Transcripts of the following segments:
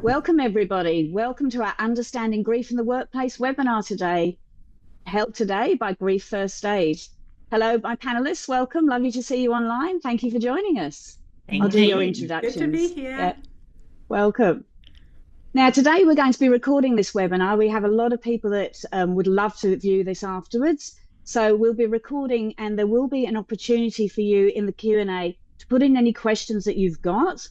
Welcome, everybody. Welcome to our Understanding Grief in the Workplace webinar today, held today by Grief First Aid. Hello, my panelists. Welcome. Lovely to see you online. Thank you for joining us. I'll Thank do your you. Good to be introductions. here. Yeah, welcome. Now, today we're going to be recording this webinar. We have a lot of people that would love to view this afterwards. So we'll be recording, and there will be an opportunity for you in the Q&A to put in any questions that you've got.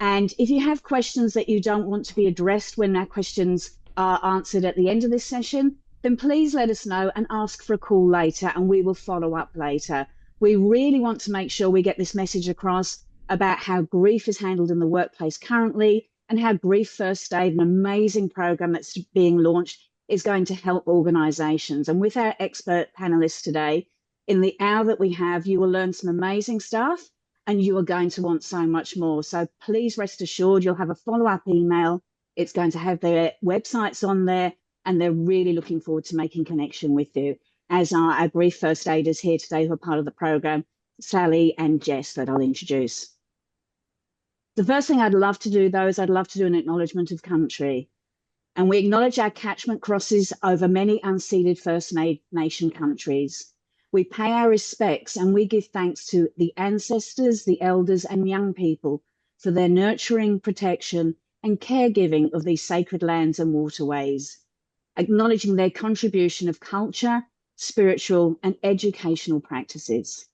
And if you have questions that you don't want to be addressed when our questions are answered at the end of this session, then please let us know and ask for a call later, and we will follow up later. We really want to make sure we get this message across about how grief is handled in the workplace currently, and how Grief First Aid, an amazing program that's being launched, is going to help organisations. And with our expert panelists today, in the hour that we have, you will learn some amazing stuff, and you are going to want so much more. So please rest assured you'll have a follow-up email. It's going to have their websites on there, and they're really looking forward to making connection with you, as are our Grief First Aiders here today who are part of the program, Sally and Jess, that I'll introduce. The first thing I'd love to do, though, is I'd love to do an acknowledgement of country. And we acknowledge our catchment crosses over many unceded First Nation countries. We pay our respects and we give thanks to the ancestors, the elders, and young people for their nurturing, protection, and caregiving of these sacred lands and waterways, acknowledging their contribution of culture, spiritual, and educational practices.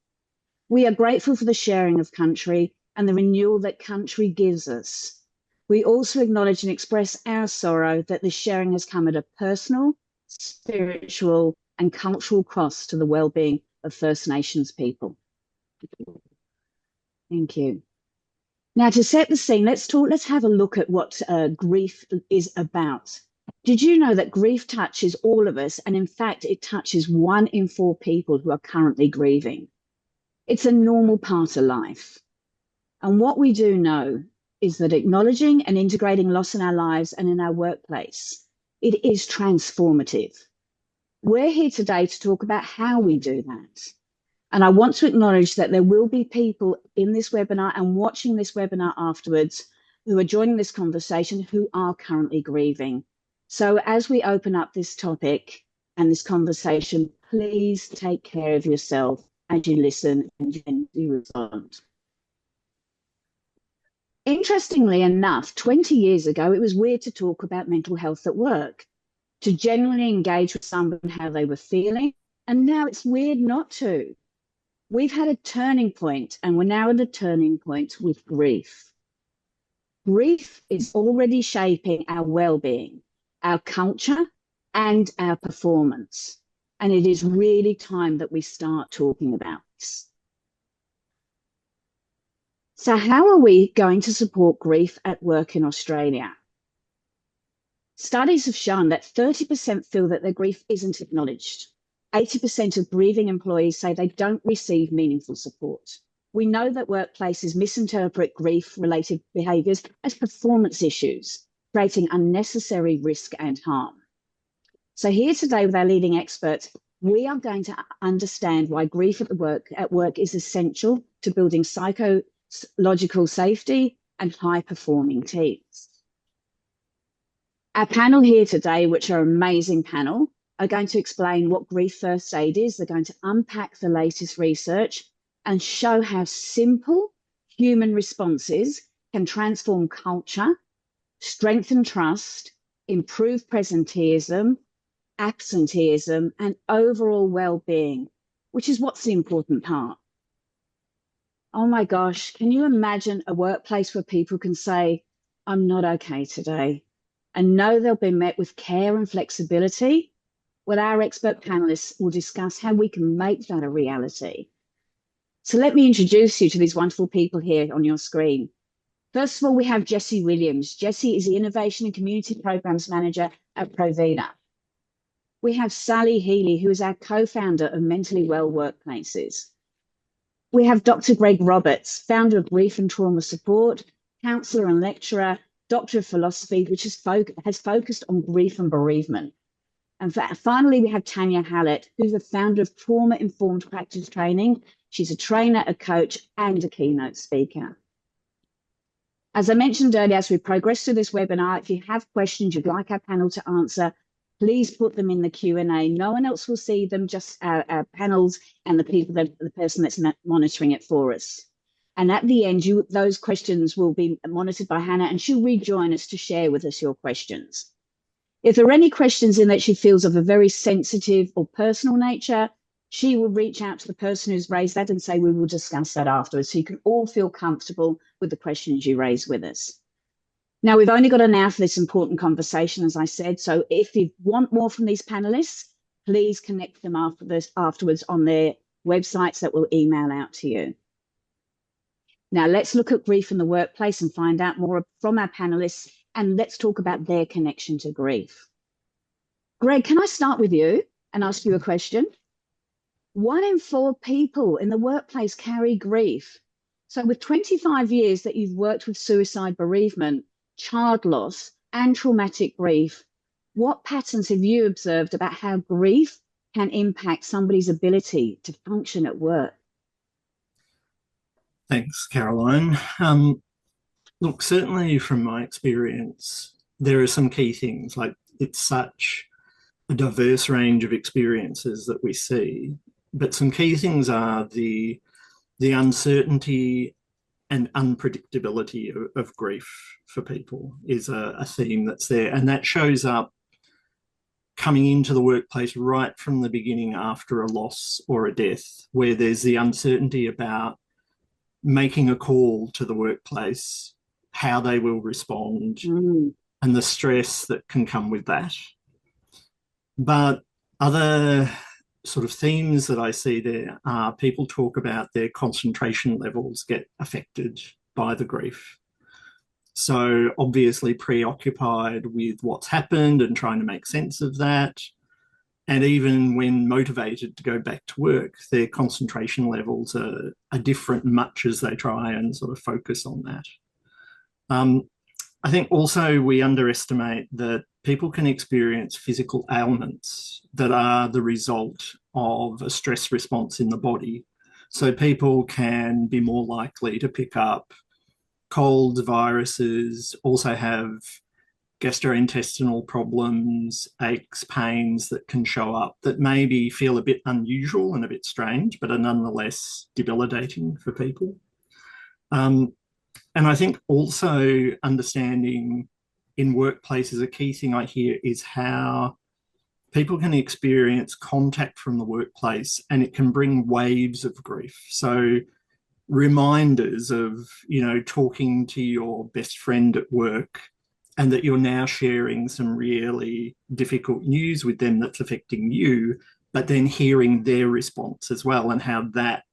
We are grateful for the sharing of country and the renewal that country gives us. We also acknowledge and express our sorrow that this sharing has come at a personal, spiritual, and cultural cost to the well-being of First Nations people. Thank you. Now, to set the scene, let's have a look at what grief is about. Did you know that grief touches all of us, and in fact, it touches 1 in 4 people who are currently grieving? It's a normal part of life. And what we do know is that acknowledging and integrating loss in our lives and in our workplace, it is transformative. We're here today to talk about how we do that. And I want to acknowledge that there will be people in this webinar and watching this webinar afterwards who are joining this conversation who are currently grieving. So as we open up this topic and this conversation, please take care of yourself as you listen and you respond. Interestingly enough, 20 years ago, it was weird to talk about mental health at work, to genuinely engage with someone how they were feeling, and now it's weird not to. We've had a turning point, and we're now at a turning point with grief. Grief is already shaping our well-being, our culture, and our performance, and it is really time that we start talking about this. So how are we going to support grief at work in Australia? Studies have shown that 30% feel that their grief isn't acknowledged. 80% of grieving employees say they don't receive meaningful support. We know that workplaces misinterpret grief-related behaviours as performance issues, creating unnecessary risk and harm. So here today with our leading experts, we are going to understand why grief at work is essential to building psychological safety and high-performing teams. Our panel here today, which are an amazing panel, are going to explain what Grief First Aid is. They're going to unpack the latest research and show how simple human responses can transform culture, strengthen trust, improve presenteeism, absenteeism, and overall well-being, which is what's the important part. Oh my gosh, can you imagine a workplace where people can say, I'm not okay today, and know they'll be met with care and flexibility? Well, our expert panelists will discuss how we can make that a reality. So let me introduce you to these wonderful people here on your screen. First of all, we have Jessie Williams. Jessie is the Innovation and Community Programs Manager at Proveda. We have Sally Healy, who is our co-founder of Mentally Well Workplaces. We have Dr. Greg Roberts, founder of Grief and Trauma Support, counsellor and lecturer, Doctor of Philosophy, which has focused on grief and bereavement. And finally, we have Tanya Hallett, who's the founder of Trauma Informed Practice Training. She's a trainer, a coach, and a keynote speaker. As I mentioned earlier, as we progress through this webinar, if you have questions you'd like our panel to answer, please put them in the Q&A. No one else will see them, just our panels and the person that's monitoring it for us. And at the end, those questions will be monitored by Hannah, and she'll rejoin us to share with us your questions. If there are any questions in that she feels of a very sensitive or personal nature, she will reach out to the person who's raised that and say, we will discuss that afterwards. So you can all feel comfortable with the questions you raise with us. Now, we've only got an hour for this important conversation, as I said. So if you want more from these panelists, please connect them afterwards on their websites that we'll email out to you. Now, let's look at grief in the workplace and find out more from our panelists, and let's talk about their connection to grief. Greg, can I start with you and ask you a question? 1 in 4 people in the workplace carry grief. So with 25 years that you've worked with suicide, bereavement, child loss, and traumatic grief, what patterns have you observed about how grief can impact somebody's ability to function at work? Thanks, Caroline. Look, certainly from my experience, there are some key things, like it's such a diverse range of experiences that we see. But some key things are the uncertainty and unpredictability of grief for people is a theme that's there. And that shows up coming into the workplace right from the beginning after a loss or a death, where there's the uncertainty about making a call to the workplace, how they will respond, and the stress that can come with that. But other sort of themes that I see there are people talk about their concentration levels get affected by the grief. So obviously preoccupied with what's happened and trying to make sense of that. And even when motivated to go back to work, their concentration levels are different much as they try and sort of focus on that. I think also we underestimate that people can experience physical ailments that are the result of a stress response in the body. So people can be more likely to pick up colds, viruses, also have gastrointestinal problems, aches, pains that can show up that maybe feel a bit unusual and a bit strange, but are nonetheless debilitating for people. And I think also understanding in workplaces, a key thing I hear is how people can experience contact from the workplace and it can bring waves of grief. So reminders of, talking to your best friend at work and that you're now sharing some really difficult news with them that's affecting you, but then hearing their response as well and how that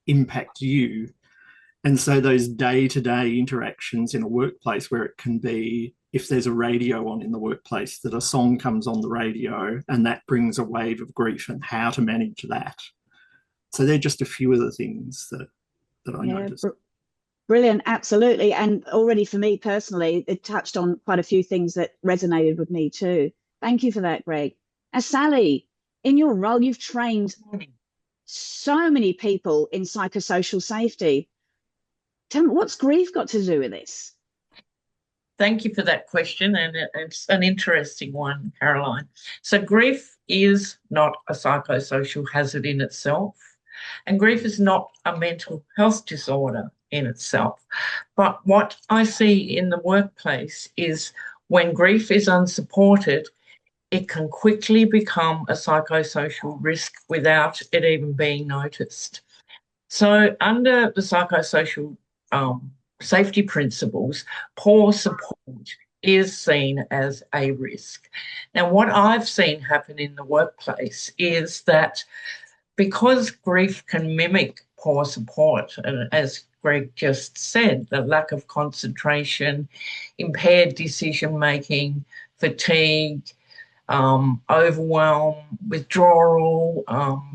impacts you. And so those day-to-day interactions in a workplace where it can be, if there's a radio on in the workplace, that a song comes on the radio and that brings a wave of grief and how to manage that. So they're just a few of the things that I noticed. Brilliant, absolutely. And already for me personally, it touched on quite a few things that resonated with me too. Thank you for that, Greg. As Sally, in your role, you've trained so many people in psychosocial safety. Tell me, what's grief got to do with this? Thank you for that question, and it's an interesting one, Caroline. So grief is not a psychosocial hazard in itself, and grief is not a mental health disorder in itself. But what I see in the workplace is when grief is unsupported, it can quickly become a psychosocial risk without it even being noticed. So under the psychosocial safety principles, poor support is seen as a risk. Now, what I've seen happen in the workplace is that because grief can mimic poor support, and as Greg just said, the lack of concentration, impaired decision-making, fatigue, overwhelm, withdrawal,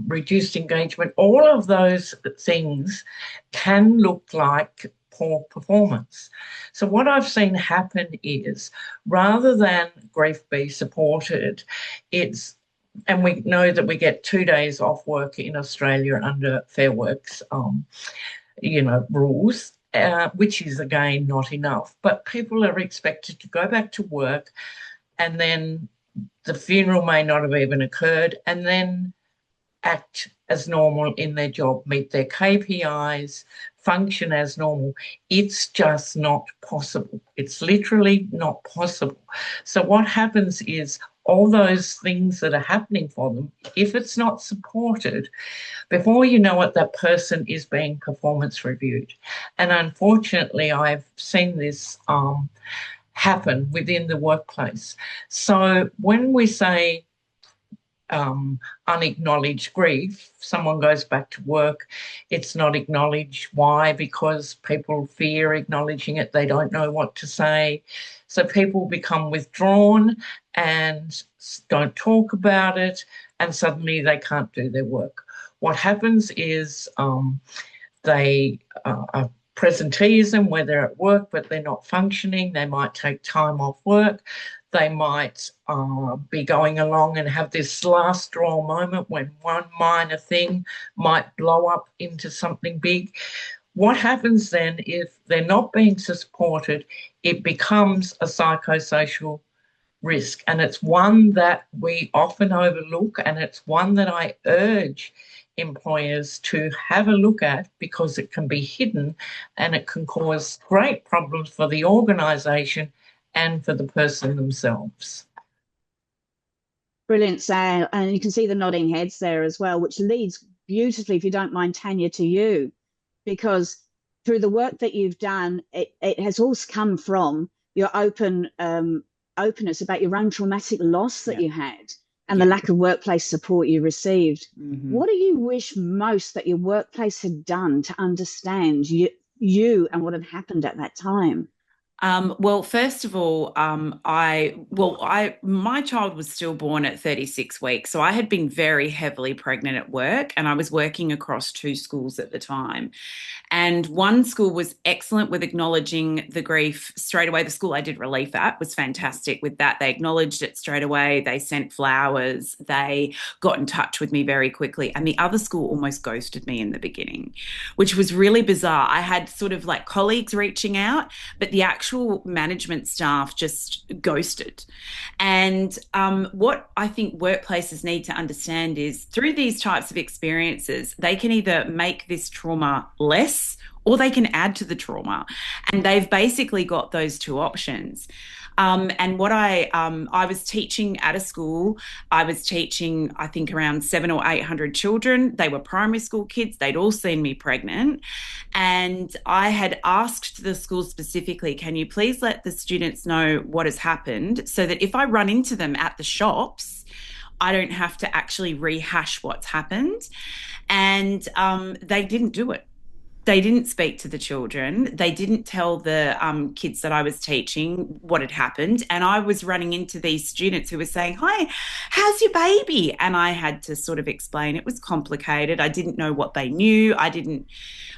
reduced engagement, all of those things can look like poor performance. So what I've seen happen is rather than grief be supported, and we know that we get 2 days off work in Australia under Fair Works, rules. which is, again, not enough. But people are expected to go back to work, and then the funeral may not have even occurred, and then act as normal in their job, meet their KPIs, function as normal. It's just not possible. It's literally not possible. So what happens is all those things that are happening for them, if it's not supported, before you know it, that person is being performance reviewed. And unfortunately, I've seen this happen within the workplace. So when we say unacknowledged grief, someone goes back to work, it's not acknowledged. Why? Because people fear acknowledging it. They don't know what to say. So people become withdrawn and don't talk about it, and suddenly they can't do their work. What happens is they are presenteeism, where they're at work but they're not functioning. They might take time off work. They might be going along and have this last straw moment when one minor thing might blow up into something big. What happens then, if they're not being supported, it becomes a psychosocial risk. And it's one that we often overlook, and it's one that I urge employers to have a look at, because it can be hidden and it can cause great problems for the organisation and for the person themselves. Brilliant, Sal. And you can see the nodding heads there as well, which leads beautifully, if you don't mind, Tanya, to you, because through the work that you've done, it has all come from your openness about your own traumatic loss that you had and the lack of workplace support you received. What do you wish most that your workplace had done to understand you and what had happened at that time? Well, first of all, my child was stillborn at 36 weeks. So I had been very heavily pregnant at work, and I was working across 2 schools at the time. And one school was excellent with acknowledging the grief straight away. The school I did relief at was fantastic with that. They acknowledged it straight away. They sent flowers. They got in touch with me very quickly. And the other school almost ghosted me in the beginning, which was really bizarre. I had sort of like colleagues reaching out, but the actual management staff just ghosted. And what I think workplaces need to understand is, through these types of experiences, they can either make this trauma less or they can add to the trauma. And they've basically got those 2 options. And what I was teaching at a school, I was teaching, I think, around 700 or 800 children. They were primary school kids. They'd all seen me pregnant. And I had asked the school specifically, can you please let the students know what has happened, so that if I run into them at the shops, I don't have to actually rehash what's happened. And they didn't do it. They didn't speak to the children. They didn't tell the kids that I was teaching what had happened. And I was running into these students who were saying, hi, how's your baby? And I had to sort of explain it was complicated. I didn't know what they knew. I didn't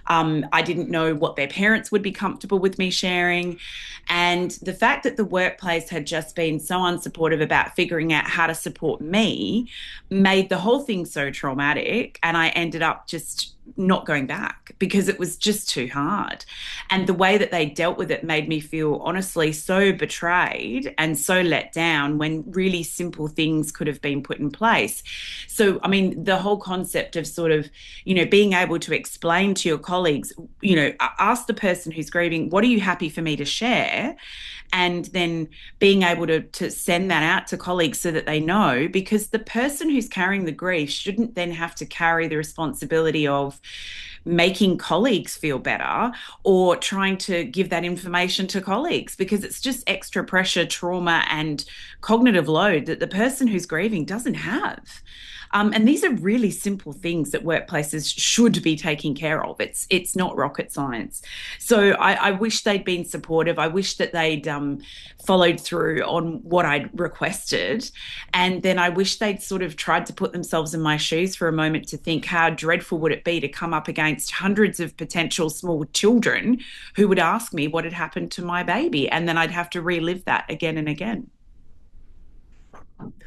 know what their parents would be comfortable with me sharing. And the fact that the workplace had just been so unsupportive about figuring out how to support me made the whole thing so traumatic. And I ended up just not going back because it was just too hard. And the way that they dealt with it made me feel honestly so betrayed and so let down, when really simple things could have been put in place. So, I mean, the whole concept of sort of, being able to explain to your colleagues, ask the person who's grieving, what are you happy for me to share? And then being able to send that out to colleagues so that they know, because the person who's carrying the grief shouldn't then have to carry the responsibility of making colleagues feel better or trying to give that information to colleagues, because it's just extra pressure, trauma, and cognitive load that the person who's grieving doesn't have. And these are really simple things that workplaces should be taking care of. It's not rocket science. So I wish they'd been supportive. I wish that they'd followed through on what I'd requested. And then I wish they'd sort of tried to put themselves in my shoes for a moment to think, how dreadful would it be to come up against hundreds of potential small children who would ask me what had happened to my baby. And then I'd have to relive that again and again.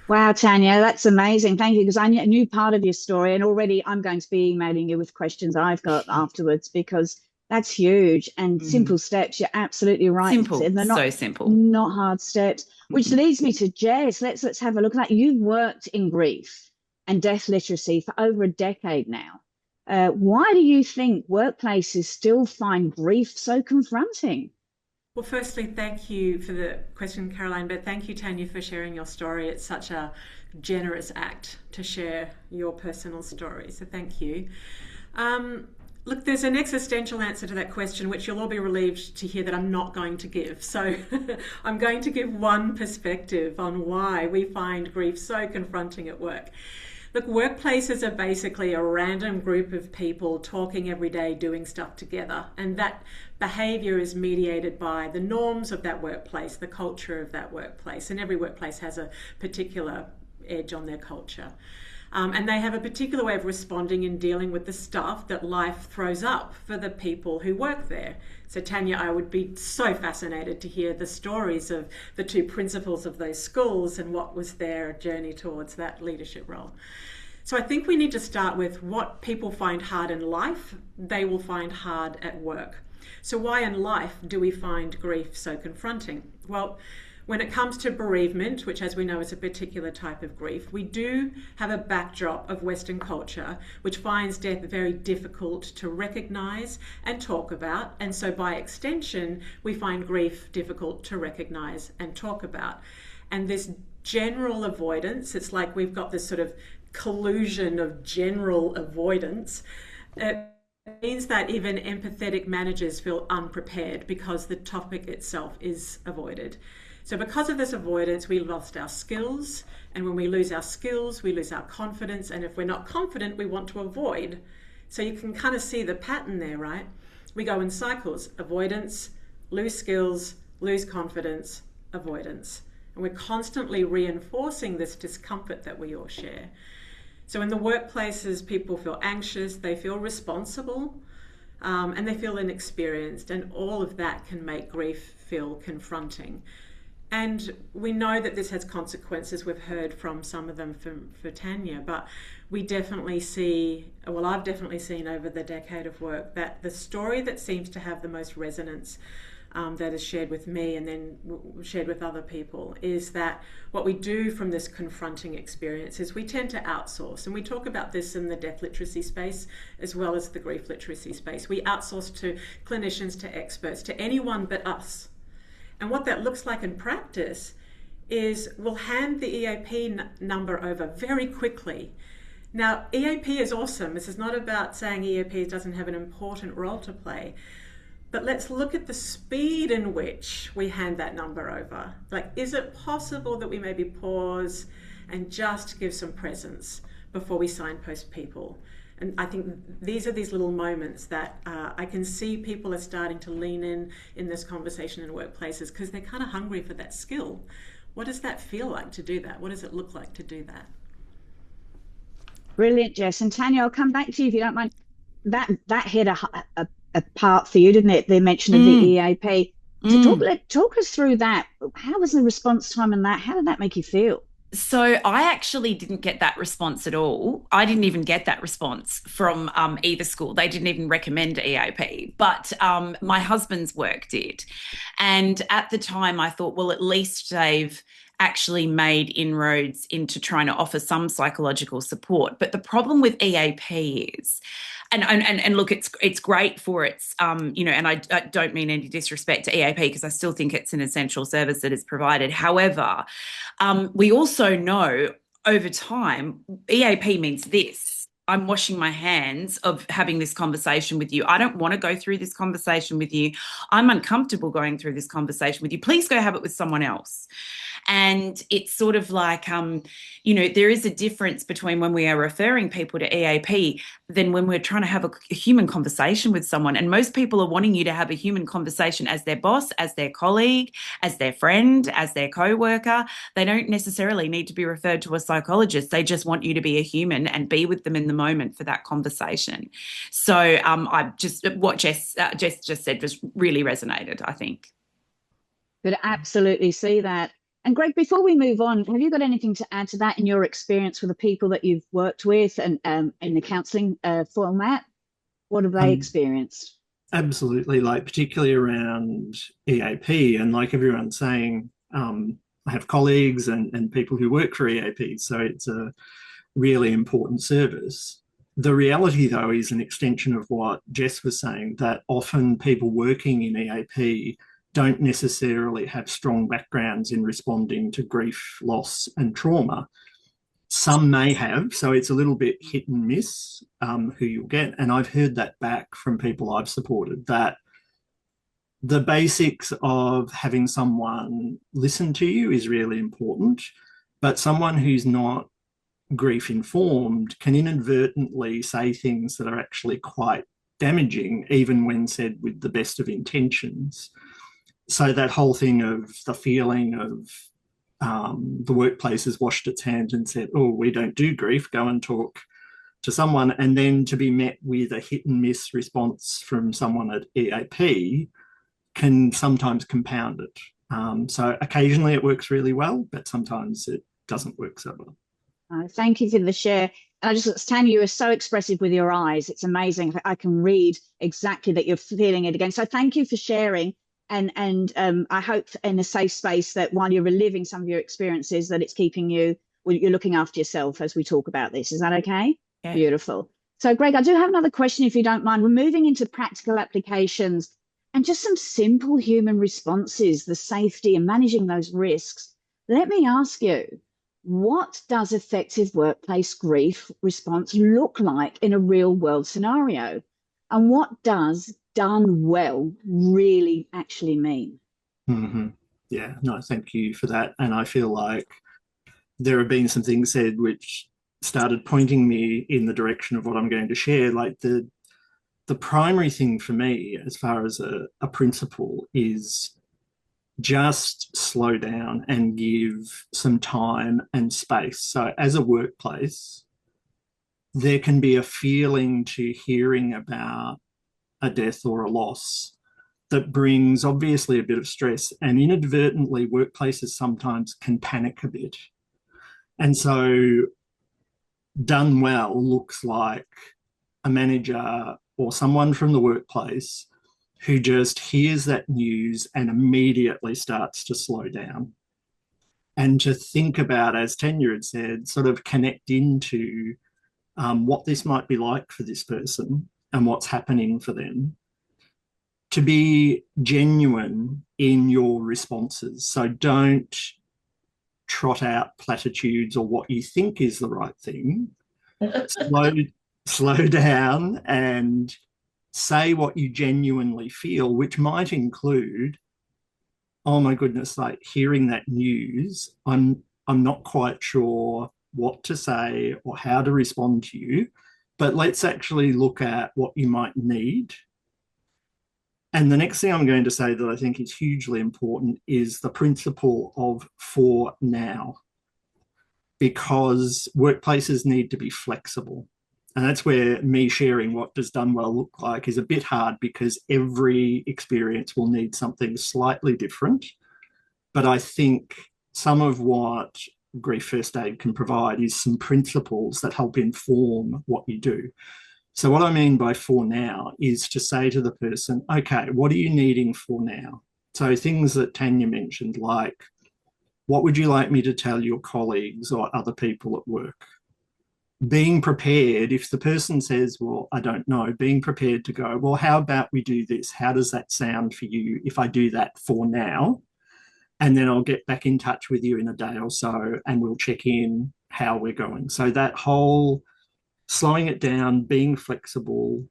Wow, Tanya, that's amazing. Thank you, because I knew part of your story, and already I'm going to be emailing you with questions I've got afterwards, because That's huge. And simple steps, you're absolutely right. Simple, They're not, so simple. Not hard steps, which leads me to Jess. Let's have a look at that. You've worked in grief and death literacy for over a decade now. Why do you think workplaces still find grief so confronting? Well, firstly, thank you for the question, Caroline, but thank you, Tanya, for sharing your story. It's such a generous act to share your personal story, so thank you. Look, there's an existential answer to that question, which you'll all be relieved to hear that I'm not going to give. So I'm going to give one perspective on why we find grief so confronting at work. Look, workplaces are basically a random group of people talking every day, doing stuff together. And that behaviour is mediated by the norms of that workplace, the culture of that workplace. And every workplace has a particular edge on their culture. And they have a particular way of responding and dealing with the stuff that life throws up for the people who work there. So Tanya, I would be so fascinated to hear the stories of the two principals of those schools and what was their journey towards that leadership role. So I think we need to start with what people find hard in life, they will find hard at work. So why in life do we find grief so confronting? Well, when it comes to bereavement, which as we know is a particular type of grief, we do have a backdrop of Western culture which finds death very difficult to recognise and talk about. And so by extension, we find grief difficult to recognise and talk about. And this general avoidance, it's like we've got this sort of collusion of general avoidance. It means that even empathetic managers feel unprepared because the topic itself is avoided. So because of this avoidance, we lost our skills. And when we lose our skills, we lose our confidence. And if we're not confident, we want to avoid. So you can kind of see the pattern there, right? We go in cycles: avoidance, lose skills, lose confidence, avoidance. And we're constantly reinforcing this discomfort that we all share. So in the workplaces, people feel anxious, they feel responsible, and they feel inexperienced. And all of that can make grief feel confronting. And we know that this has consequences. We've heard from some of them for Tanya, but we definitely see, well, I've definitely seen over the decade of work that the story that seems to have the most resonance that is shared with me and then shared with other people is that what we do from this confronting experience is we tend to outsource. And we talk about this in the death literacy space as well as the grief literacy space. We outsource to clinicians, to experts, to anyone but us. And what that looks like in practice is we'll hand the EAP number over very quickly. Now, EAP is awesome. This is not about saying EAP doesn't have an important role to play. But let's look at the speed in which we hand that number over. Like, is it possible that we maybe pause and just give some presence before we signpost people? And I think these are these little moments that I can see people are starting to lean in this conversation in workplaces because they're kind of hungry for that skill. What does that feel like to do that? What does it look like to do that? Brilliant, Jess. And Tanya, I'll come back to you if you don't mind. That hit a part for you, didn't it? The mention of the EAP. So talk us through that. How was the response time in that? How did that make you feel? So I actually didn't get that response at all. I didn't even get that response from either school. They didn't even recommend EAP, but my husband's work did. And at the time I thought, well, at least they've actually made inroads into trying to offer some psychological support. But the problem with EAP is, and look, it's great for its, and I don't mean any disrespect to EAP because I still think it's an essential service that is provided. However, we also know over time, EAP means this: I'm washing my hands of having this conversation with you. I don't want to go through this conversation with you. I'm uncomfortable going through this conversation with you. Please go have it with someone else. And it's sort of like, there is a difference between when we are referring people to EAP than when we're trying to have a human conversation with someone. And most people are wanting you to have a human conversation as their boss, as their colleague, as their friend, as their co-worker. They don't necessarily need to be referred to a psychologist. They just want you to be a human and be with them in the moment for that conversation. So what Jess just said just really resonated, I think. Could absolutely see that. And Greg, before we move on, have you got anything to add to that in your experience with the people that you've worked with and in the counselling format? What have they experienced? Absolutely, like particularly around EAP, and like everyone's saying, I have colleagues and people who work for EAP, so it's a really important service. The reality, though, is an extension of what Jess was saying, that often people working in EAP don't necessarily have strong backgrounds in responding to grief, loss, and trauma. Some may have, so it's a little bit hit and miss who you'll get. And I've heard that back from people I've supported, that the basics of having someone listen to you is really important, but someone who's not grief informed can inadvertently say things that are actually quite damaging, even when said with the best of intentions. So that whole thing of the feeling of the workplace has washed its hands and said, oh, we don't do grief, go and talk to someone, and then to be met with a hit and miss response from someone at EAP can sometimes compound it. So occasionally it works really well, but sometimes it doesn't work so well. Thank you for the share. I just, Tanya, you are so expressive with your eyes. It's amazing. I can read exactly that you're feeling it again. So thank you for sharing. And I hope in a safe space that while you're reliving some of your experiences, that it's keeping you, well, you're looking after yourself as we talk about this. Is that okay? Yeah. Beautiful. So Greg, I do have another question, if you don't mind. We're moving into practical applications and just some simple human responses, the safety and managing those risks. Let me ask you, what does effective workplace grief response look like in a real world scenario? And what does done well really actually mean? Mm-hmm. Yeah, no, thank you for that. And I feel like there have been some things said which started pointing me in the direction of what I'm going to share. Like the primary thing for me, as far as a principle, is just slow down and give some time and space. So as a workplace, there can be a feeling to hearing about a death or a loss that brings obviously a bit of stress, and inadvertently workplaces sometimes can panic a bit. And so done well looks like a manager or someone from the workplace who just hears that news and immediately starts to slow down and to think about, as Tanya had said, sort of connect into what this might be like for this person and what's happening for them. To be genuine in your responses. So don't trot out platitudes or what you think is the right thing. Slow down and say what you genuinely feel, which might include, oh my goodness, like hearing that news, I'm not quite sure what to say or how to respond to you, but let's actually look at what you might need. And the next thing I'm going to say that I think is hugely important is the principle of for now, because workplaces need to be flexible. And that's where me sharing what does done well look like is a bit hard, because every experience will need something slightly different. But I think some of what Grief First Aid can provide is some principles that help inform what you do. So what I mean by for now is to say to the person, okay, what are you needing for now? So things that Tanya mentioned, like, what would you like me to tell your colleagues or other people at work? Being prepared, if the person says, well, I don't know, being prepared to go, well, how about we do this? How does that sound for you if I do that for now? And then I'll get back in touch with you in a day or so and we'll check in how we're going. So that whole slowing it down, being flexible,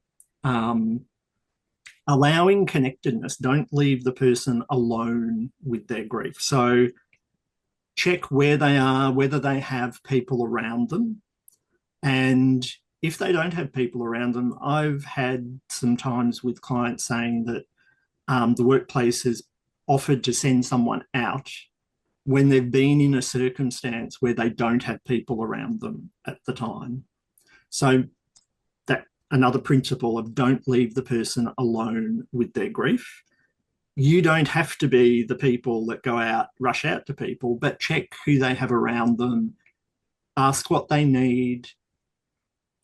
allowing connectedness. Don't leave the person alone with their grief. So check where they are, whether they have people around them. And if they don't have people around them, I've had some times with clients saying that the workplace has offered to send someone out when they've been in a circumstance where they don't have people around them at the time. So that another principle of don't leave the person alone with their grief. You don't have to be the people that go out, rush out to people, but check who they have around them, ask what they need.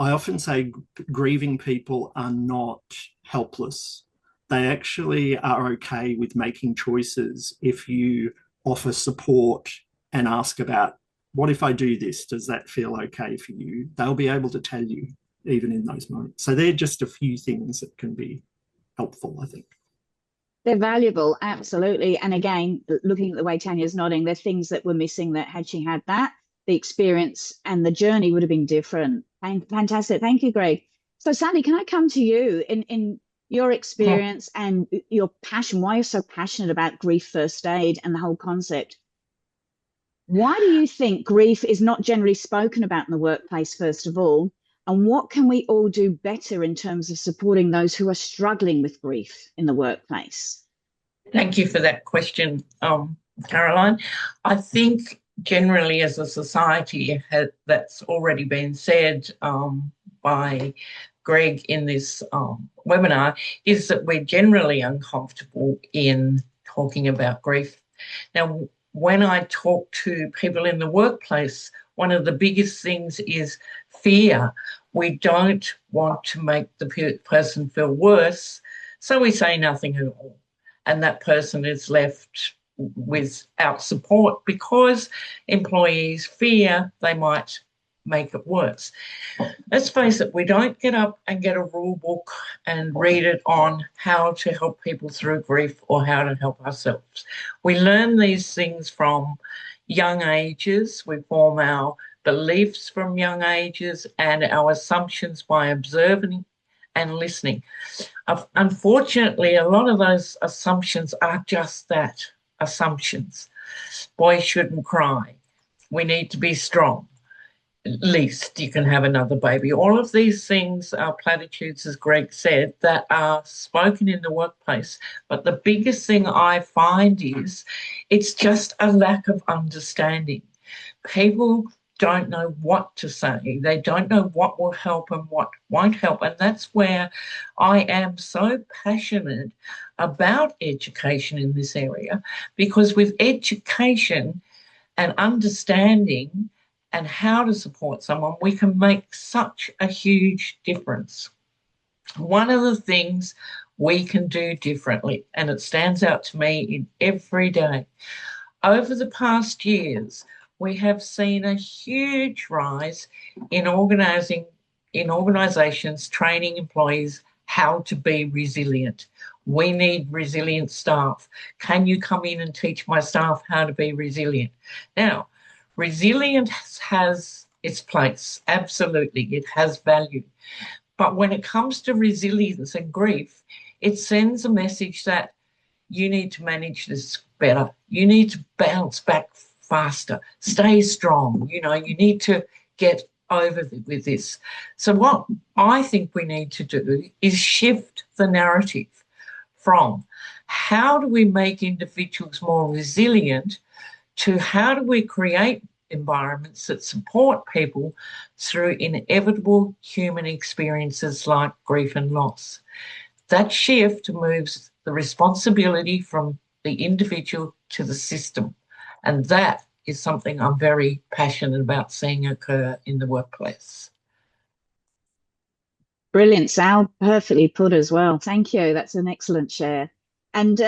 I often say grieving people are not helpless. they actually are okay with making choices if you offer support and ask about, what if I do this? Does that feel okay for you? They'll be able to tell you even in those moments. So they're just a few things that can be helpful, I think. They're valuable, absolutely. And again, looking at the way Tanya's nodding, they're things that were missing that had she had that, the experience and the journey would have been different. Fantastic. Thank you, Greg. So Sally, can I come to you in your experience and your passion, why you're so passionate about grief first aid and the whole concept? Why do you think grief is not generally spoken about in the workplace, first of all? And what can we all do better in terms of supporting those who are struggling with grief in the workplace? Thank you for that question, Caroline. I think generally as a society, that's already been said by Greg in this webinar, is that we're generally uncomfortable in talking about grief. Now, when I talk to people in the workplace, one of the biggest things is fear. We don't want to make the person feel worse, so we say nothing at all. And that person is left without support because employees fear they might make it worse. Let's face it, we don't get up and get a rule book and read it on how to help people through grief or how to help ourselves. We learn these things from young ages. We form our beliefs from young ages and our assumptions by observing and listening. Unfortunately, a lot of those assumptions are just that, assumptions. Boys shouldn't cry. We need to be strong. At least you can have another baby. All of these things are platitudes, as Greg said, that are spoken in the workplace. But the biggest thing I find is it's just a lack of understanding. People don't know what to say. They don't know what will help and what won't help. And that's where I am so passionate about education in this area, because with education and understanding and how to support someone, we can make such a huge difference. One of the things we can do differently, and it stands out to me in every day, over the past years, we have seen a huge rise in organisations training employees how to be resilient. We need resilient staff. Can you come in and teach my staff how to be resilient? Now, resilience has its place, absolutely, it has value. But when it comes to resilience and grief, it sends a message that you need to manage this better. You need to bounce back faster, stay strong. You need to get over with this. So what I think we need to do is shift the narrative from how do we make individuals more resilient to how do we create environments that support people through inevitable human experiences like grief and loss. That shift moves the responsibility from the individual to the system. And that is something I'm very passionate about seeing occur in the workplace. Brilliant, Sal. Perfectly put as well. Thank you. That's an excellent share. And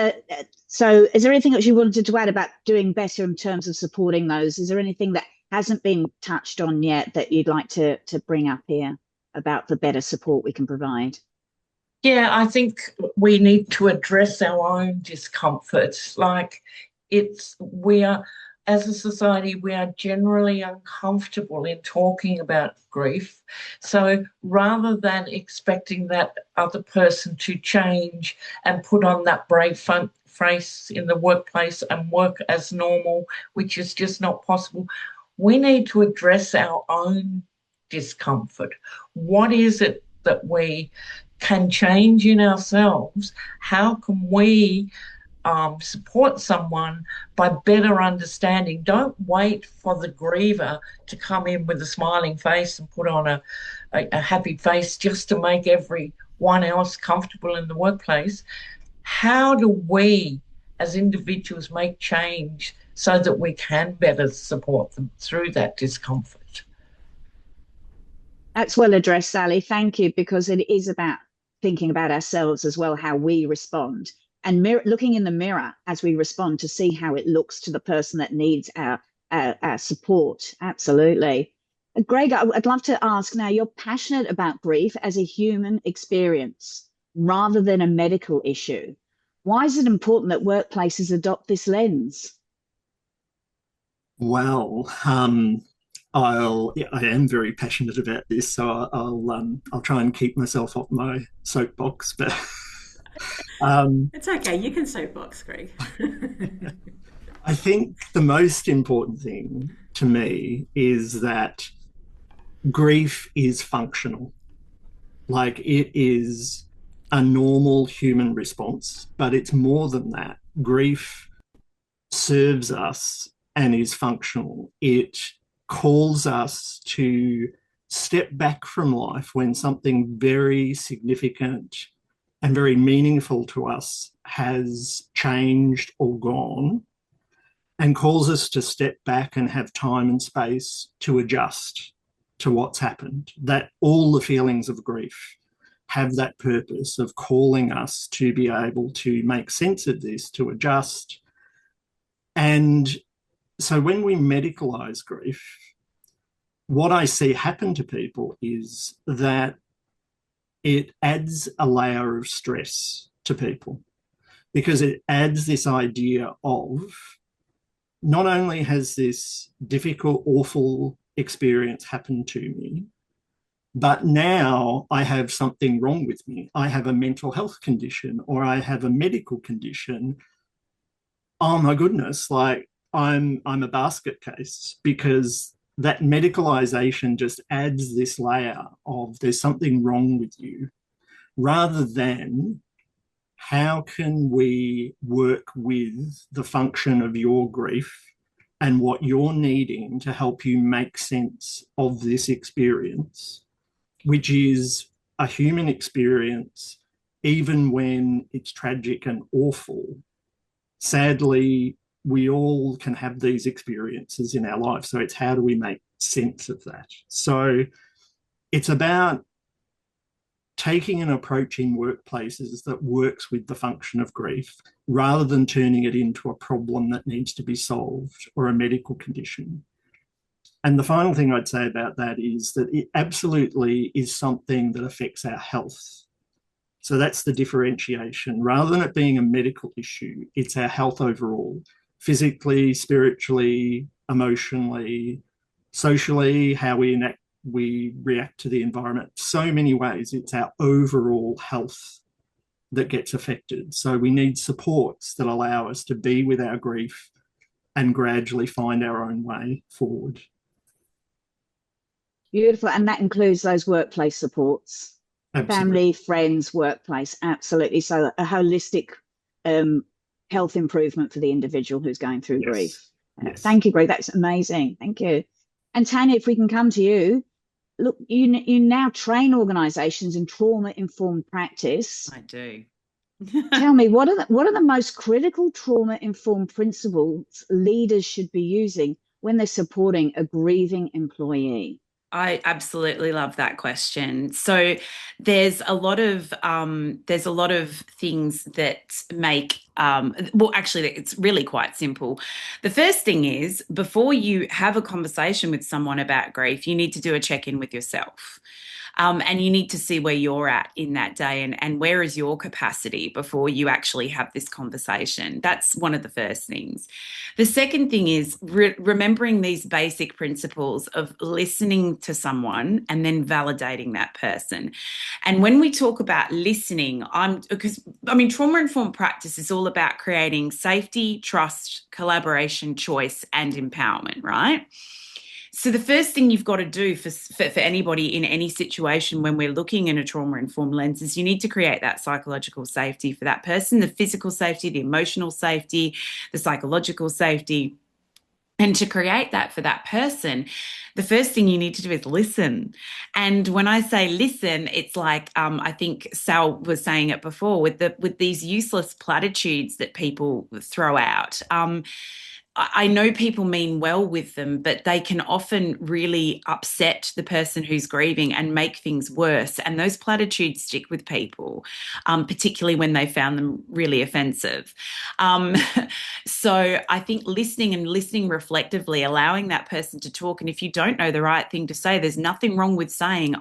so is there anything that you wanted to add about doing better in terms of supporting those? Is there anything that hasn't been touched on yet that you'd like to bring up here about the better support we can provide? Yeah, I think we need to address our own discomforts. As a society, we are generally uncomfortable in talking about grief. So rather than expecting that other person to change and put on that brave face in the workplace and work as normal, which is just not possible, we need to address our own discomfort. What is it that we can change in ourselves? How can we support someone by better understanding? Don't wait for the griever to come in with a smiling face and put on a happy face just to make everyone else comfortable in the workplace. How do we as individuals make change so that we can better support them through that discomfort? That's well addressed, Sally. Thank you, because it is about thinking about ourselves as well, how we respond, and looking in the mirror as we respond to see how it looks to the person that needs our support. Absolutely. Greg, I'd love to ask now, you're passionate about grief as a human experience rather than a medical issue. Why is it important that workplaces adopt this lens? Well, I am very passionate about this, so I'll try and keep myself off my soapbox. But it's okay, you can soapbox, Greg. I think the most important thing to me is that grief is functional. Like, it is a normal human response, but it's more than that. Grief serves us and is functional. It calls us to step back from life when something very significant and very meaningful to us has changed or gone, and calls us to step back and have time and space to adjust to what's happened. That all the feelings of grief have that purpose of calling us to be able to make sense of this, to adjust. And so when we medicalise grief, what I see happen to people is that it adds a layer of stress to people, because it adds this idea of, not only has this difficult, awful experience happened to me, but now I have something wrong with me. I have a mental health condition, or I have a medical condition. Oh my goodness, like I'm a basket case, because that medicalization just adds this layer of there's something wrong with you, rather than how can we work with the function of your grief and what you're needing to help you make sense of this experience, which is a human experience, even when it's tragic and awful. Sadly, we all can have these experiences in our life. So it's how do we make sense of that? So it's about taking an approach in workplaces that works with the function of grief, rather than turning it into a problem that needs to be solved or a medical condition. And the final thing I'd say about that is that it absolutely is something that affects our health. So that's the differentiation. Rather than it being a medical issue, it's our health overall, physically, spiritually, emotionally, socially, how we react to the environment. So many ways, it's our overall health that gets affected. So we need supports that allow us to be with our grief and gradually find our own way forward. Beautiful. And that includes those workplace supports. Absolutely. Family, friends, workplace. Absolutely. So a holistic health improvement for the individual who's going through grief. Yes. Thank you, Greg. That's amazing. Thank you. And Tanya, if we can come to you, look, you now train organisations in trauma-informed practice. I do. Tell me, what are the most critical trauma-informed principles leaders should be using when they're supporting a grieving employee? I absolutely love that question. So there's a lot of things that make well, actually, it's really quite simple. The first thing is, before you have a conversation with someone about grief, you need to do a check-in with yourself. And you need to see where you're at in that day and where is your capacity before you actually have this conversation. That's one of the first things. The second thing is remembering these basic principles of listening to someone and then validating that person. And when we talk about listening, trauma-informed practice is all about creating safety, trust, collaboration, choice, and empowerment, right? So the first thing you've got to do for anybody in any situation when we're looking in a trauma-informed lens is you need to create that psychological safety for that person, the physical safety, the emotional safety, the psychological safety. And to create that for that person, the first thing you need to do is listen. And when I say listen, it's like I think Sal was saying it before with these useless platitudes that people throw out. I know people mean well with them, but they can often really upset the person who's grieving and make things worse. And those platitudes stick with people, particularly when they found them really offensive. Um, so I think listening reflectively, allowing that person to talk. And if you don't know the right thing to say, there's nothing wrong with saying,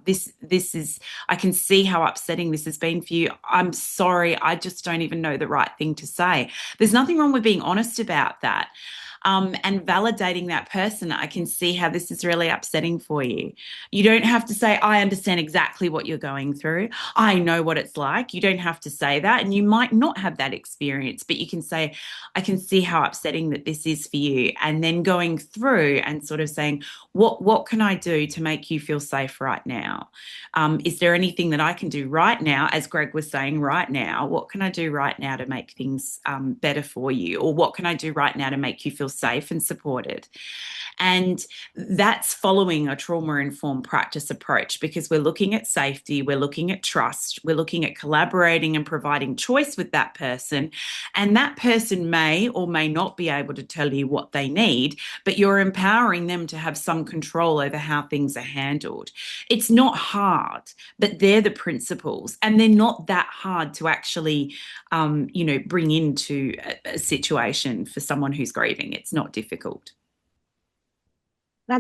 this is, I can see how upsetting this has been for you. I'm sorry, I just don't even know the right thing to say. There's nothing wrong with being honest about that. And validating that person. I can see how this is really upsetting for you. You don't have to say, I understand exactly what you're going through. I know what it's like. You don't have to say that. And you might not have that experience, but you can say, I can see how upsetting that this is for you. And then going through and sort of saying, what can I do to make you feel safe right now? Is there anything that I can do right now? As Greg was saying, right now, what can I do right now to make things better for you? Or what can I do right now to make you feel safe and supported? And that's following a trauma-informed practice approach, because we're looking at safety, we're looking at trust, we're looking at collaborating and providing choice with that person. And that person may or may not be able to tell you what they need, but you're empowering them to have some control over how things are handled. It's not hard, but they're the principles, and they're not that hard to actually, bring into a situation for someone who's grieving. It's not difficult.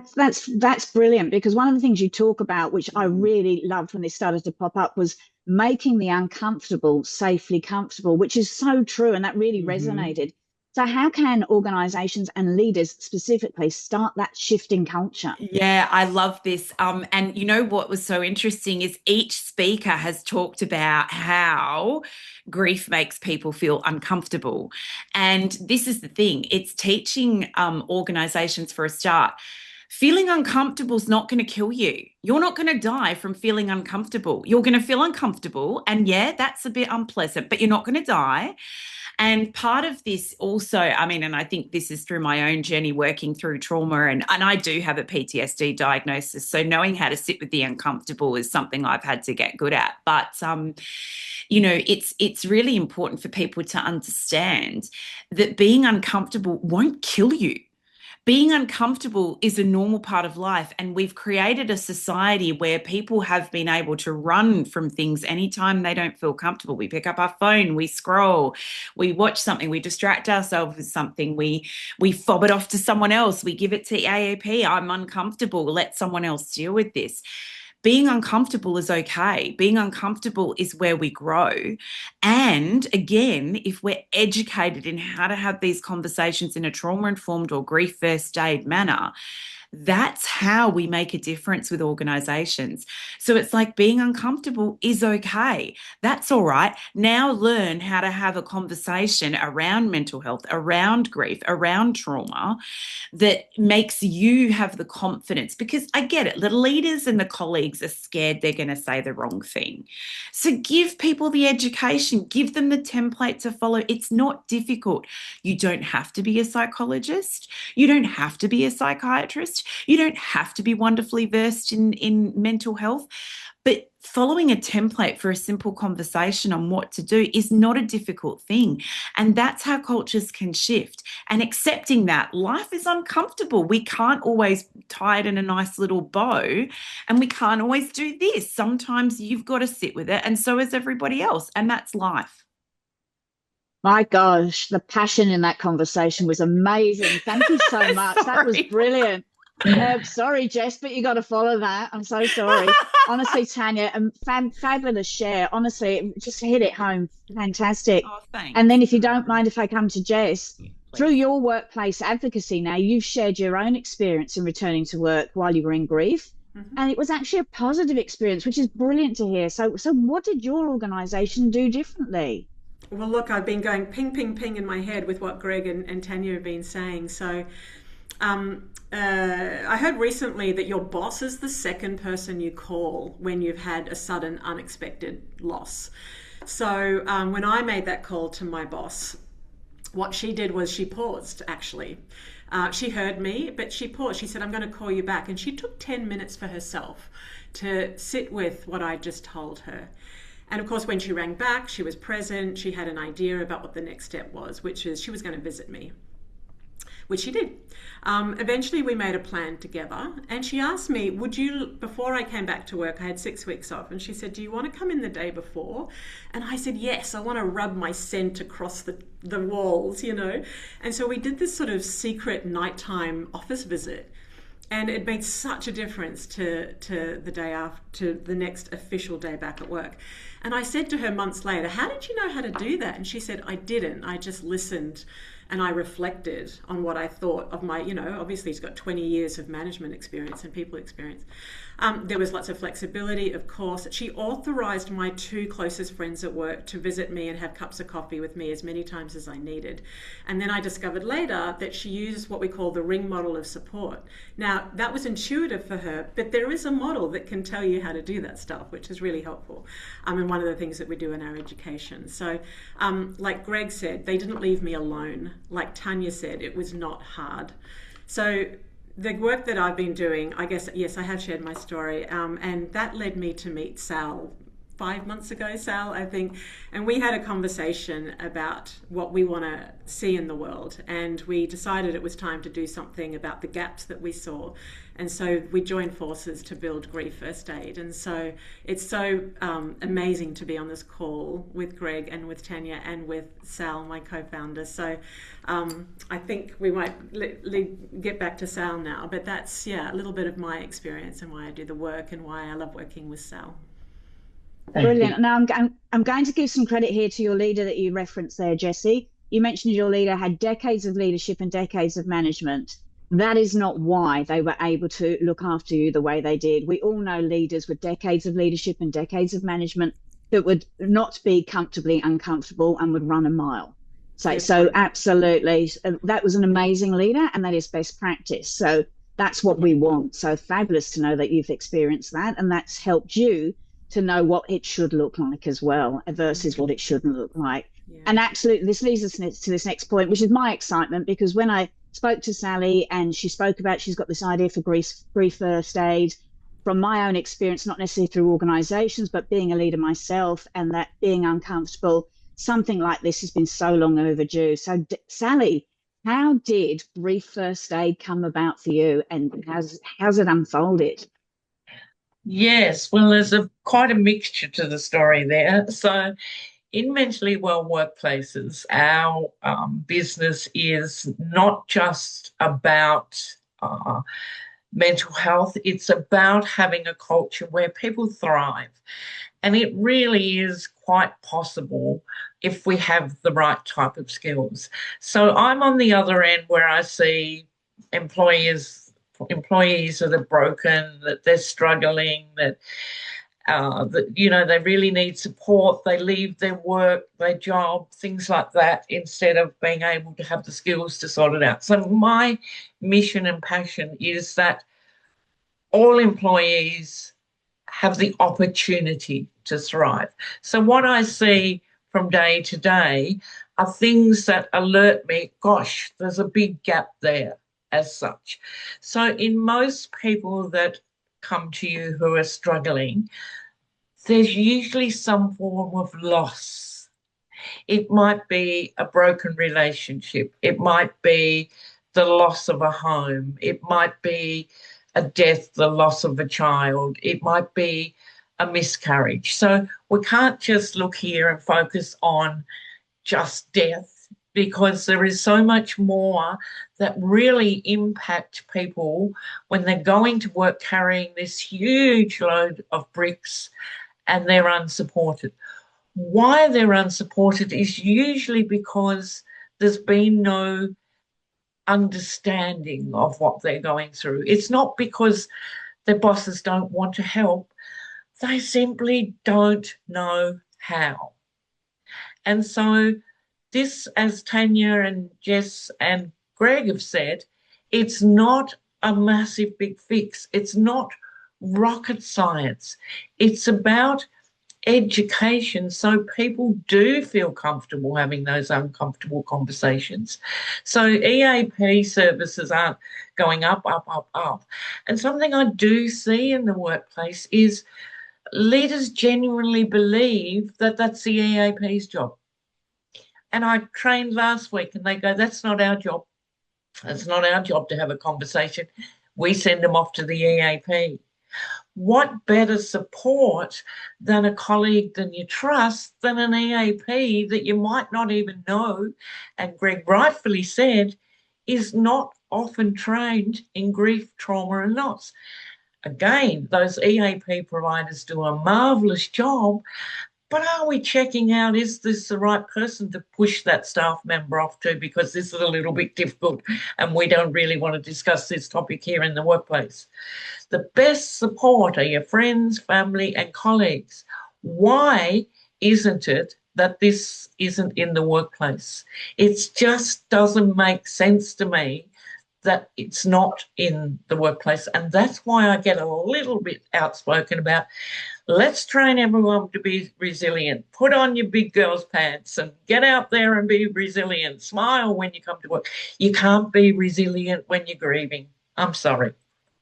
That's brilliant, because one of the things you talk about, which I really loved when they started to pop up, was making the uncomfortable safely comfortable, which is so true, and that really resonated. So how can organisations and leaders specifically start that shift in culture? Yeah, I love this. And you know what was so interesting is each speaker has talked about how grief makes people feel uncomfortable. And this is the thing, it's teaching organisations, for a start, feeling uncomfortable is not going to kill you. You're not going to die from feeling uncomfortable. You're going to feel uncomfortable. And yeah, that's a bit unpleasant, but you're not going to die. And part of this also, and I think this is through my own journey working through trauma, and I do have a PTSD diagnosis. So knowing how to sit with the uncomfortable is something I've had to get good at. But, it's really important for people to understand that being uncomfortable won't kill you. Being uncomfortable is a normal part of life, and we've created a society where people have been able to run from things anytime they don't feel comfortable. We pick up our phone, we scroll, we watch something, we distract ourselves with something, we fob it off to someone else, we give it to AAP, I'm uncomfortable, let someone else deal with this. Being uncomfortable is okay. Being uncomfortable is where we grow. And again, if we're educated in how to have these conversations in a trauma-informed or grief first aid manner, that's how we make a difference with organisations. So it's like being uncomfortable is okay. That's all right. Now learn how to have a conversation around mental health, around grief, around trauma that makes you have the confidence, because I get it. The leaders and the colleagues are scared they're going to say the wrong thing. So give people the education, give them the template to follow. It's not difficult. You don't have to be a psychologist. You don't have to be a psychiatrist. You don't have to be wonderfully versed in mental health, but following a template for a simple conversation on what to do is not a difficult thing. And that's how cultures can shift. And accepting that life is uncomfortable. We can't always tie it in a nice little bow, and we can't always do this. Sometimes you've got to sit with it, and so is everybody else. And that's life. My gosh, the passion in that conversation was amazing. Thank you so much. That was brilliant. Sorry, Jess, but you got to follow that. I'm so sorry. Honestly, Tanya, fabulous share. Honestly, it just hit it home. Fantastic. Oh, thanks. And then if you don't mind if I come to Jess, through your workplace advocacy now, you've shared your own experience in returning to work while you were in grief. And it was actually a positive experience, which is brilliant to hear. So what did your organisation do differently? Well, look, I've been going ping, ping, ping in my head with what Greg and Tanya have been saying. So I heard recently that your boss is the second person you call when you've had a sudden, unexpected loss. So when I made that call to my boss, what she did was she paused, actually. She heard me, but she paused. She said, I'm going to call you back. And she took 10 minutes for herself to sit with what I just told her. And of course, when she rang back, she was present. She had an idea about what the next step was, which is she was going to visit me. which she did. Eventually we made a plan together, and she asked me, before I came back to work, I had 6 weeks off, and she said, do you want to come in the day before? And I said, yes, I want to rub my scent across the walls, you know. And so we did this sort of secret nighttime office visit. And it made such a difference to the day after, to the next official day back at work. And I said to her months later, how did you know how to do that? And she said, I didn't. I just listened and I reflected on what I thought of my, you know, obviously he's got 20 years of management experience and people experience. There was lots of flexibility, of course. She authorised my 2 closest friends at work to visit me and have cups of coffee with me as many times as I needed. And then I discovered later that she used what we call the ring model of support. Now, that was intuitive for her, but there is a model that can tell you how to do that stuff, which is really helpful. And one of the things that we do in our education. So, like Greg said, they didn't leave me alone. Like Tanya said, it was not hard. So the work that I've been doing, I guess, yes, I have shared my story, and that led me to meet Sal 5 months ago, Sal, I think, and we had a conversation about what we want to see in the world, and we decided it was time to do something about the gaps that we saw, and so we joined forces to build Grief First Aid. And so it's so amazing to be on this call with Greg and with Tanya and with Sal, my co-founder. So I think we might get back to Sal now, but that's, yeah, a little bit of my experience and why I do the work and why I love working with Sal. Brilliant. Now I'm going to give some credit here to your leader that you referenced there, Jessie. You mentioned your leader had decades of leadership and decades of management. That is not why they were able to look after you the way they did. We all know leaders with decades of leadership and decades of management that would not be comfortably uncomfortable and would run a mile. So absolutely, that was an amazing leader, and that is best practice. So that's what we want. So fabulous to know that you've experienced that, and that's helped you to know what it should look like as well versus what it shouldn't look like. Yeah. And absolutely, this leads us to this next point, which is my excitement, because when I spoke to Sally and she spoke about she's got this idea for Grief First Aid, from my own experience, not necessarily through organisations, but being a leader myself, and that being uncomfortable, something like this has been so long overdue. So Sally, how did Grief First Aid come about for you, and how's it unfolded? Yes, well, there's quite a mixture to the story there. So in mentally well workplaces, our business is not just about mental health, it's about having a culture where people thrive. And it really is quite possible if we have the right type of skills. So I'm on the other end where I see employees that are broken, that they're struggling, that you know, they really need support. They leave their work, their job, things like that, instead of being able to have the skills to sort it out. So my mission and passion is that all employees have the opportunity to thrive. So what I see from day to day are things that alert me, gosh, there's a big gap there as such. So in most people that come to you who are struggling, there's usually some form of loss. It might be a broken relationship. It might be the loss of a home. It might be a death, the loss of a child. It might be a miscarriage. So we can't just look here and focus on just death, because there is so much more that really impact people when they're going to work carrying this huge load of bricks and they're unsupported. Why they're unsupported is usually because there's been no understanding of what they're going through. It's not because their bosses don't want to help, they simply don't know how. And so this, as Tanya and Jess and Greg have said, it's not a massive big fix. It's not rocket science. It's about education so people do feel comfortable having those uncomfortable conversations. So EAP services aren't going up, up, up, up. And something I do see in the workplace is leaders genuinely believe that that's the EAP's job. And I trained last week and they go, that's not our job. It's not our job to have a conversation. We send them off to the EAP. What better support than a colleague than you trust, than an EAP that you might not even know, and Greg rightfully said, is not often trained in grief, trauma and loss. Again, those EAP providers do a marvellous job, but are we checking out, is this the right person to push that staff member off to, because this is a little bit difficult and we don't really want to discuss this topic here in the workplace? The best support are your friends, family and colleagues. Why isn't it that this isn't in the workplace? It just doesn't make sense to me that it's not in the workplace. And that's why I get a little bit outspoken about, let's train everyone to be resilient. Put on your big girl's pants and get out there and be resilient. Smile when you come to work. You can't be resilient when you're grieving. I'm sorry.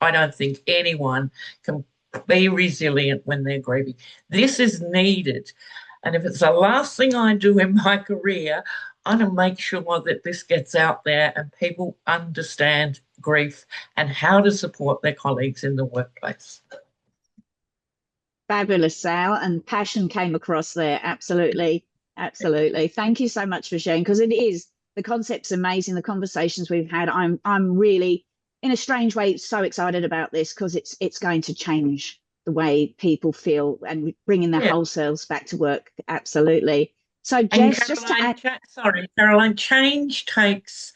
I don't think anyone can be resilient when they're grieving. This is needed. And if it's the last thing I do in my career, I'm going to make sure that this gets out there and people understand grief and how to support their colleagues in the workplace. Fabulous, Sal, and passion came across there. Absolutely. Absolutely. Thank you so much for sharing, because it is, the concept's amazing. The conversations we've had, I'm really, in a strange way, so excited about this, because it's going to change the way people feel and bringing their whole selves back to work. Absolutely. So Jess, just to add... Caroline, change takes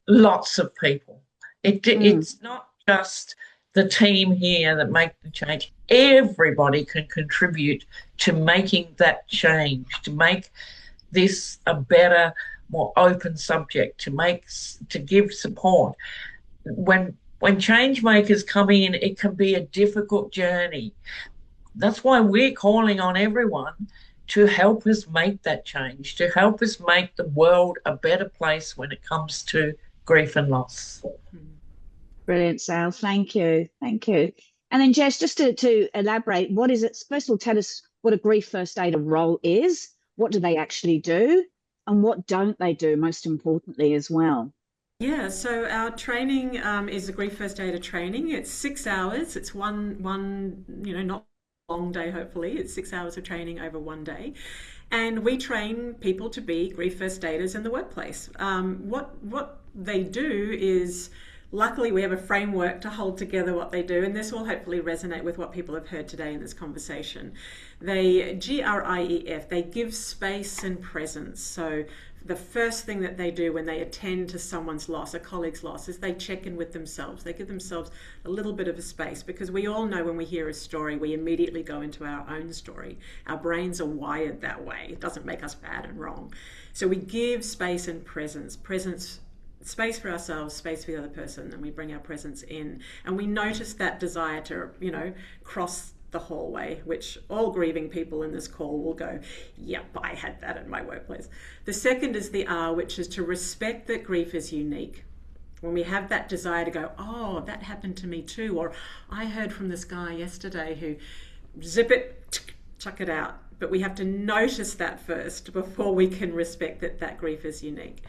lots of people. It's not just the team here that make the change. Everybody can contribute to making that change, to make this a better, more open subject, to give support. When change makers come in, it can be a difficult journey. That's why we're calling on everyone to help us make that change, to help us make the world a better place when it comes to grief and loss. Brilliant, Sal. Thank you. Thank you. And then Jess, just to elaborate, what is it? First of all, tell us what a grief first aider role is. What do they actually do? And what don't they do, most importantly, as well? Yeah, so our training is a grief first aider training. It's 6 hours. It's one not long day, hopefully. It's 6 hours of training over one day. And we train people to be grief first aiders in the workplace. What they do is, luckily we have a framework to hold together what they do, and this will hopefully resonate with what people have heard today in this conversation. They, GRIEF, they give space and presence. So the first thing that they do when they attend to someone's loss, a colleague's loss, is they check in with themselves. They give themselves a little bit of a space, because we all know when we hear a story, we immediately go into our own story. Our brains are wired that way. It doesn't make us bad and wrong. So we give space and presence. Space for ourselves, space for the other person, and we bring our presence in. And we notice that desire to, cross the hallway, which all grieving people in this call will go, yep, I had that in my workplace. The second is the R, which is to respect that grief is unique. When we have that desire to go, oh, that happened to me too, or I heard from this guy yesterday who, zip it, chuck it out. But we have to notice that first before we can respect that grief is unique.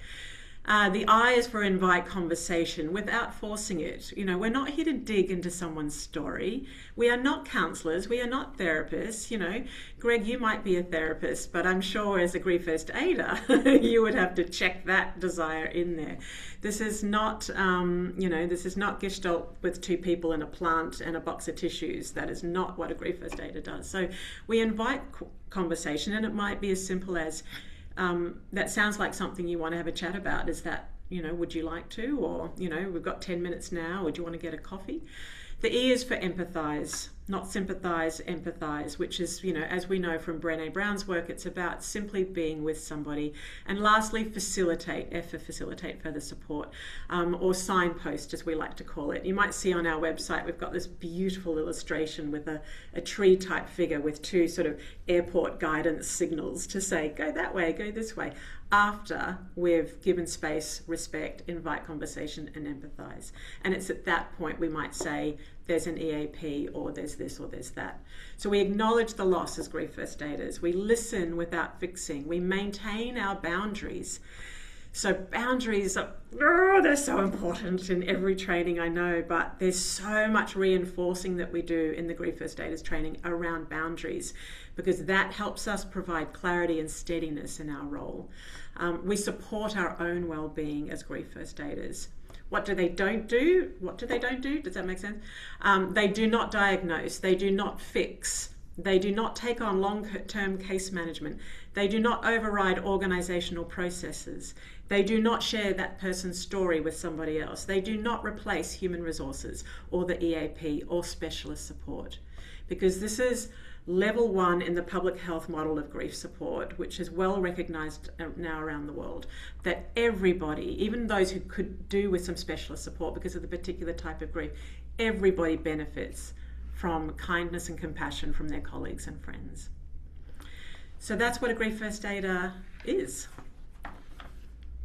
The I is for invite conversation without forcing it. We're not here to dig into someone's story. We are not counsellors. We are not therapists. Greg, you might be a therapist, but I'm sure as a grief first aider, you would have to check that desire in there. This is not, this is not Gestalt with two people and a plant and a box of tissues. That is not what a grief first aider does. So we invite conversation, and it might be as simple as, that sounds like something you want to have a chat about. Is that, would you like to? Or, we've got 10 minutes now. Or do you want to get a coffee? The E is for empathise, not sympathise, empathise, which is, as we know from Brené Brown's work, it's about simply being with somebody. And lastly, facilitate, F for facilitate, further support, or signpost, as we like to call it. You might see on our website, we've got this beautiful illustration with a tree type figure with two sort of airport guidance signals to say, go that way, go this way, after we've given space, respect, invite conversation, and empathise. And it's at that point we might say, there's an EAP, or there's this, or there's that. So we acknowledge the loss as grief first aiders. We listen without fixing. We maintain our boundaries. So boundaries they're so important in every training, I know, but there's so much reinforcing that we do in the Grief First Aiders training around boundaries, because that helps us provide clarity and steadiness in our role. We support our own well-being as Grief First Aiders. What do they don't do? Does that make sense? They do not diagnose. They do not fix. They do not take on long-term case management. They do not override organisational processes. They do not share that person's story with somebody else. They do not replace human resources or the EAP or specialist support, because this is level 1 in the public health model of grief support, which is well recognised now around the world, that everybody, even those who could do with some specialist support because of the particular type of grief, everybody benefits from kindness and compassion from their colleagues and friends. So that's what a Grief First Aider is.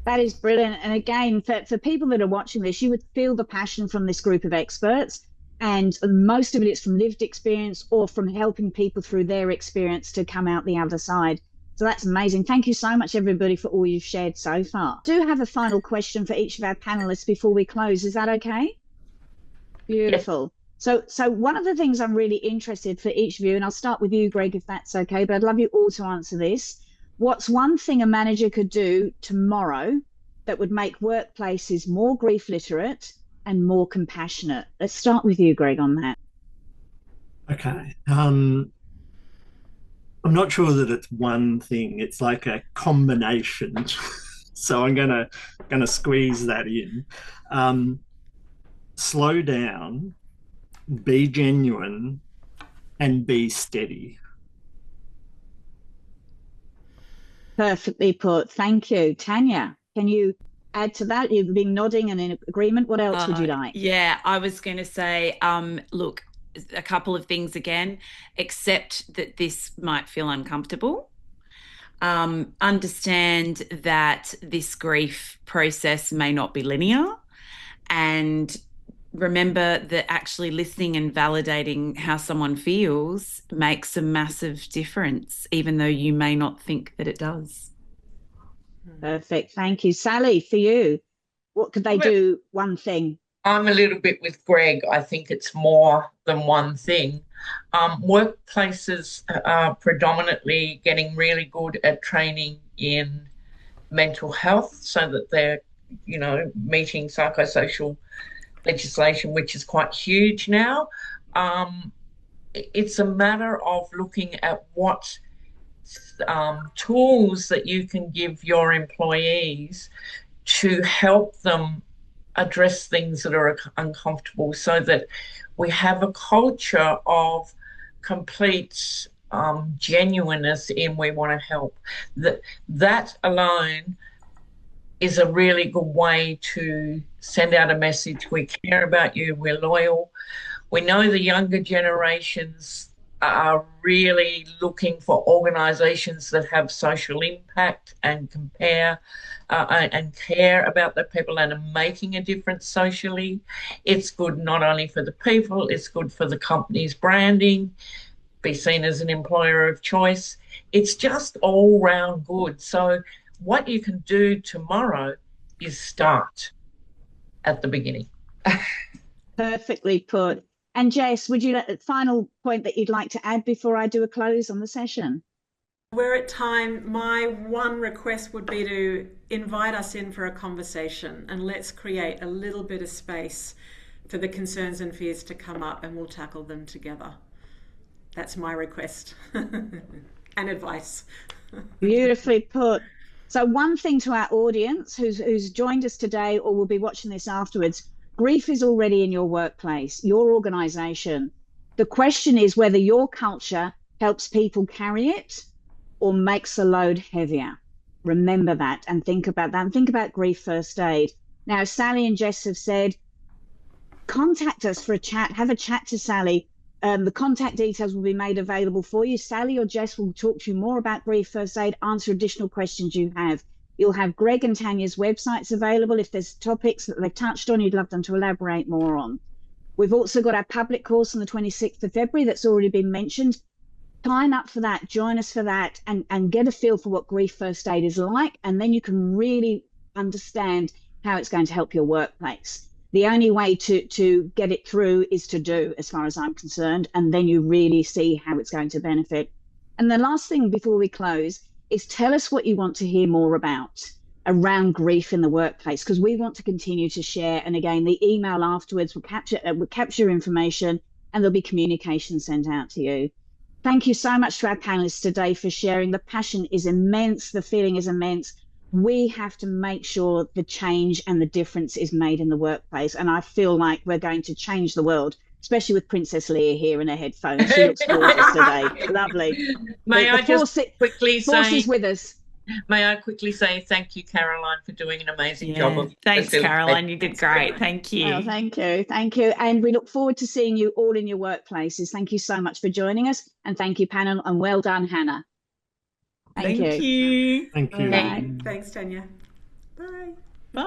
That is brilliant. And again, for people that are watching this, you would feel the passion from this group of experts. And most of it is from lived experience or from helping people through their experience to come out the other side. So that's amazing. Thank you so much, everybody, for all you've shared so far. I do have a final question for each of our panelists before we close. Is that okay? Beautiful. Yes. So one of the things I'm really interested for each of you, and I'll start with you, Greg, if that's okay, but I'd love you all to answer this. What's one thing a manager could do tomorrow that would make workplaces more grief literate and more compassionate? Let's start with you, Greg, on that. Okay. I'm not sure that it's one thing. It's like a combination. So I'm gonna squeeze that in. Slow down, be genuine, and be steady. Perfectly put. Thank you. Tanya, can you add to that? You've been nodding and in agreement. What else would you like? Yeah, I was going to say, look, a couple of things again. Accept that this might feel uncomfortable. Understand that this grief process may not be linear, and remember that actually listening and validating how someone feels makes a massive difference, even though you may not think that it does. Perfect. Thank you. Sally, for you, what could they do? One thing. I'm a little bit with Greg. I think it's more than one thing. Workplaces are predominantly getting really good at training in mental health so that they're, meeting psychosocial legislation, which is quite huge now. It's a matter of looking at what tools that you can give your employees to help them address things that are uncomfortable, so that we have a culture of complete genuineness in we want to help. That alone is a really good way to send out a message. We care about you, we're loyal. We know the younger generations are really looking for organisations that have social impact and compare and care about the people and are making a difference socially. It's good not only for the people, it's good for the company's branding, be seen as an employer of choice. It's just all round good. So what you can do tomorrow is start at the beginning. Perfectly put. And Jess, would you final point that you'd like to add before I do a close on the session? We're at time. My one request would be to invite us in for a conversation, and let's create a little bit of space for the concerns and fears to come up, and we'll tackle them together. That's my request and advice. Beautifully put. So one thing to our audience who's joined us today or will be watching this afterwards, grief is already in your workplace, your organisation. The question is whether your culture helps people carry it or makes the load heavier. Remember that and think about that, and think about Grief First Aid. Now, Sally and Jess have said, contact us for a chat, have a chat to Sally. The contact details will be made available for you. Sally or Jess will talk to you more about Grief First Aid, answer additional questions you have. You'll have Greg and Tanya's websites available if there's topics that they've touched on you'd love them to elaborate more on. We've also got our public course on the 26th of February that's already been mentioned. Sign up for that, join us for that, and get a feel for what Grief First Aid is like, and then you can really understand how it's going to help your workplace. The only way to get it through is to do, as far as I'm concerned, and then you really see how it's going to benefit. And the last thing before we close is tell us what you want to hear more about around grief in the workplace, because we want to continue to share. And again, the email afterwards will capture information, and there'll be communication sent out to you. Thank you so much to our panelists today for sharing. The passion is immense. The feeling is immense. We have to make sure the change and the difference is made in the workplace. And I feel like we're going to change the world, especially with Princess Leia here in her headphones. She looks gorgeous today. Lovely. May I just quickly force say, is with us. May I quickly say thank you, Caroline, for doing an amazing job of thanks, Caroline. You did great. Thank you. Oh, thank you. Thank you. And we look forward to seeing you all in your workplaces. Thank you so much for joining us. And thank you, panel. And well done, Hannah. Thank you. Thank you. Bye. Thanks, Tanya. Bye. Bye.